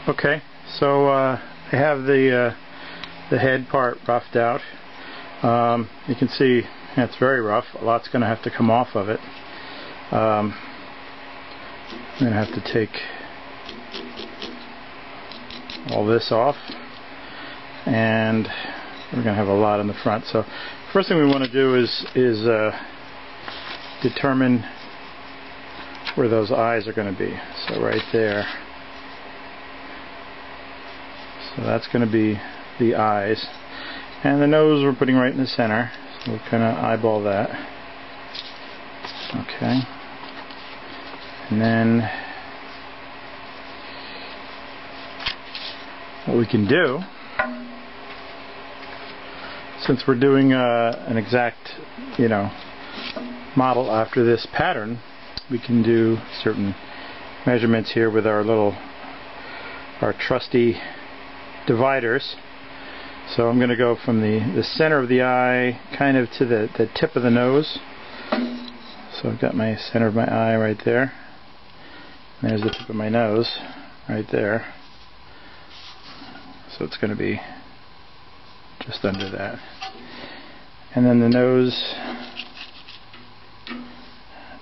Okay, so I have the head part roughed out. You can see it's very rough. A lot's going to have to come off of it. I'm going to have to take all this off, and we're going to have a lot in the front. So first thing we want to do is determine where those eyes are going to be. So right there. So that's going to be the eyes. And the nose we're putting right in the center. So we'll kind of eyeball that. Okay. And then what we can do, since we're doing an exact, model after this pattern, we can do certain measurements here with our trusty dividers. So I'm going to go from the center of the eye kind of to the tip of the nose. So I've got my center of my eye right there. And there's the tip of my nose right there. So it's going to be just under that. And then the nose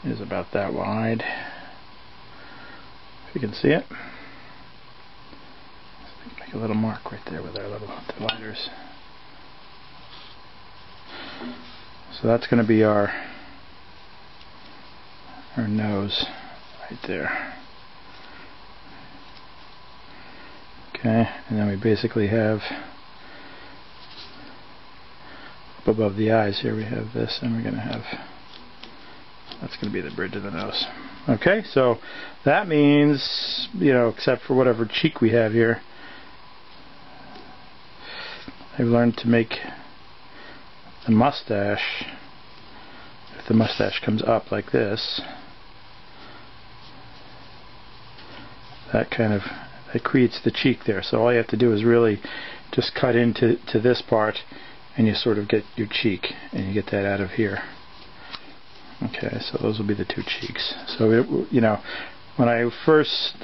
is about that wide, if you can see it. Make a little mark right there with our little dividers. So that's going to be our nose right there. Okay, and then we basically have up above the eyes here we have this, and we're going to have, that's going to be the bridge of the nose. Okay, so that means, except for whatever cheek we have here, I've learned to make the mustache, if the mustache comes up like this, that creates the cheek there. So all you have to do is really just cut into this part, and you sort of get your cheek, and you get that out of here. Okay, so those will be the two cheeks. So when I first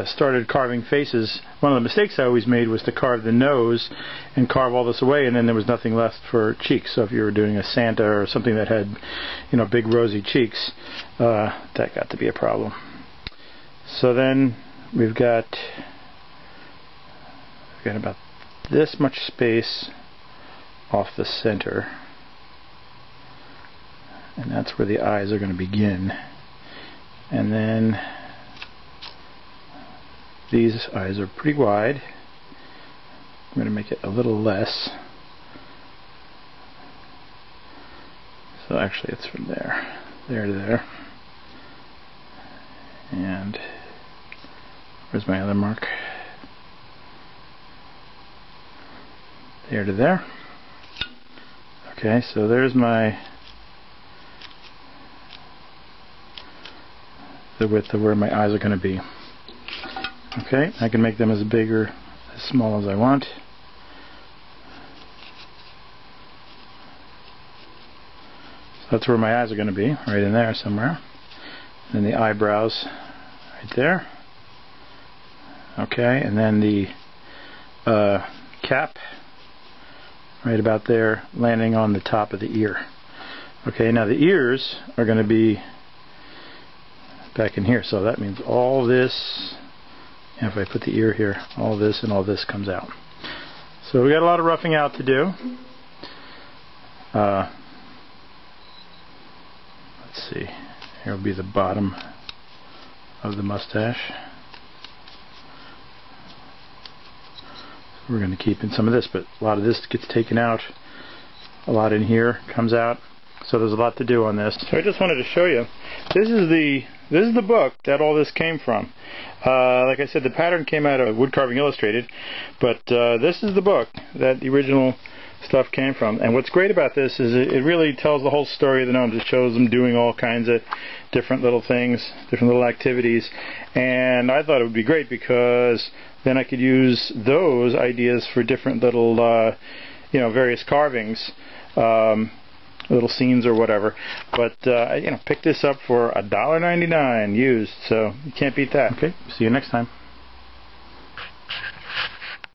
started carving faces, one of the mistakes I always made was to carve the nose and carve all this away, and then there was nothing left for cheeks. So if you were doing a Santa or something that had big rosy cheeks, that got to be a problem. So then we've got about this much space off the center, and that's where the eyes are going to begin. And then these eyes are pretty wide. I'm going to make it a little less. So actually it's from there to there. And where's my other mark? There to there. Okay, so there's the width of where my eyes are going to be. Okay, I can make them as big or as small as I want. So that's where my eyes are going to be, right in there somewhere. And then the eyebrows right there. Okay, and then the cap right about there, landing on the top of the ear. Okay, now the ears are going to be back in here, so that means all this, and if I put the ear here, all this and all this comes out. So we got a lot of roughing out to do. Let's see, here will be the bottom of the mustache. We're going to keep in some of this, but a lot of this gets taken out. A lot in here comes out. So there's a lot to do on this. So I just wanted to show you. This is the book that all this came from. Like I said, the pattern came out of Wood Carving Illustrated, but this is the book that the original stuff came from. And what's great about this is it really tells the whole story of the gnomes. It shows them doing all kinds of different little things, different little activities. And I thought it would be great because then I could use those ideas for different little, various carvings, little scenes or whatever. But pick this up for $1.99 used, so you can't beat that. Okay, see you next time.